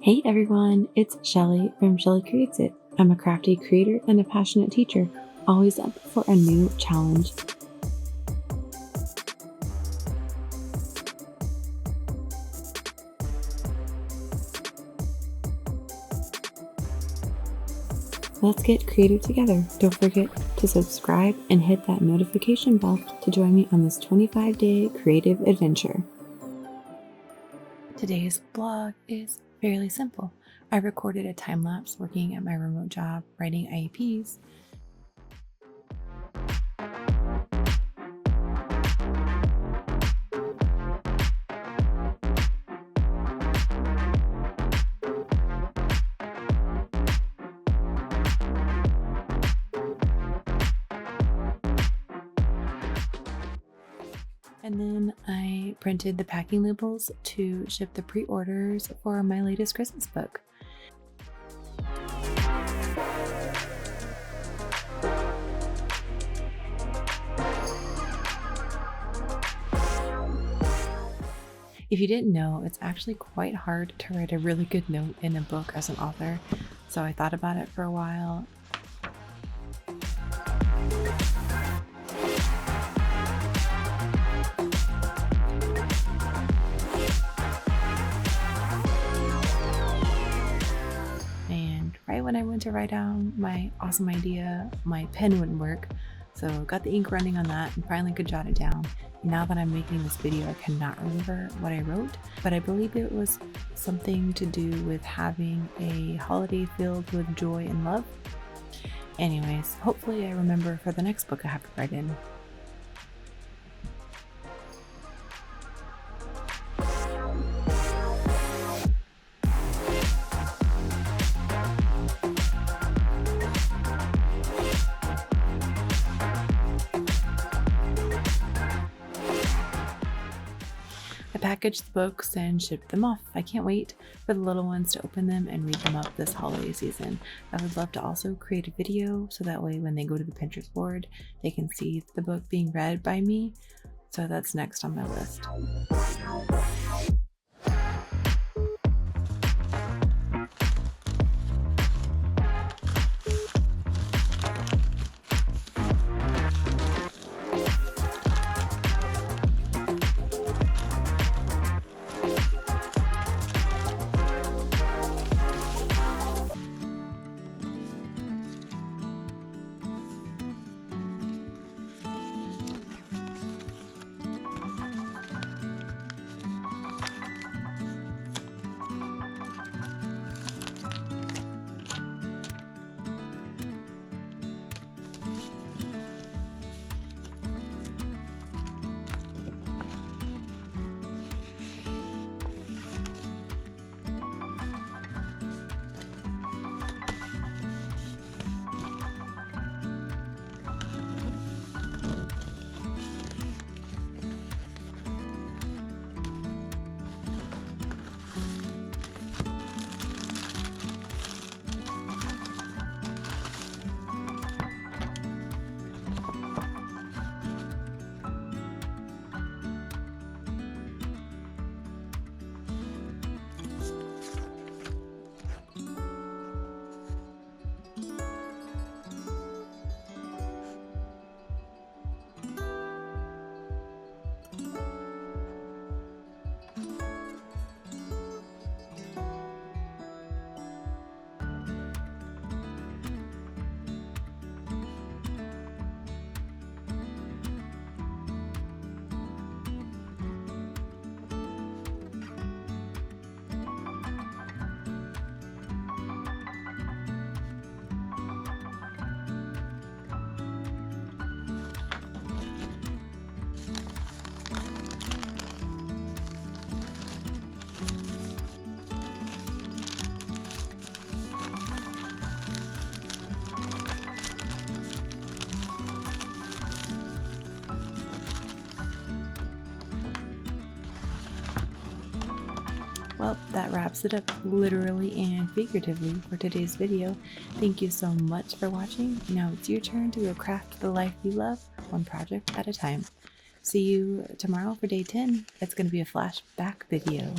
Hey everyone, it's Shelly from Shelly Creates It. I'm a crafty creator and a passionate teacher, always up for a new challenge. Let's get creative together. Don't forget to subscribe and hit that notification bell to join me on this 25-day creative adventure. Today's vlog is fairly simple. I recorded a time lapse working at my remote job writing IEPs. And then I printed the packing labels to ship the pre-orders for my latest Christmas book. If you didn't know, it's actually quite hard to write a really good note in a book as an author, so I thought about it for a while. And right when I went to write down my awesome idea, my pen wouldn't work, so got the ink running on that and finally could jot it down. Now that I'm making this video, I cannot remember what I wrote, but I believe it was something to do with having a holiday filled with joy and love. Anyways, hopefully I remember for the next book I have to write in. I packaged the books and shipped them off. I can't wait for the little ones to open them and read them up this holiday season. I would love to also create a video so that way when they go to the Pinterest board, they can see the book being read by me. So that's next on my list. Well, that wraps it up literally and figuratively for today's video. Thank you so much for watching. Now it's your turn to go craft the life you love, one project at a time. See you tomorrow for day 10. It's going to be a flashback video.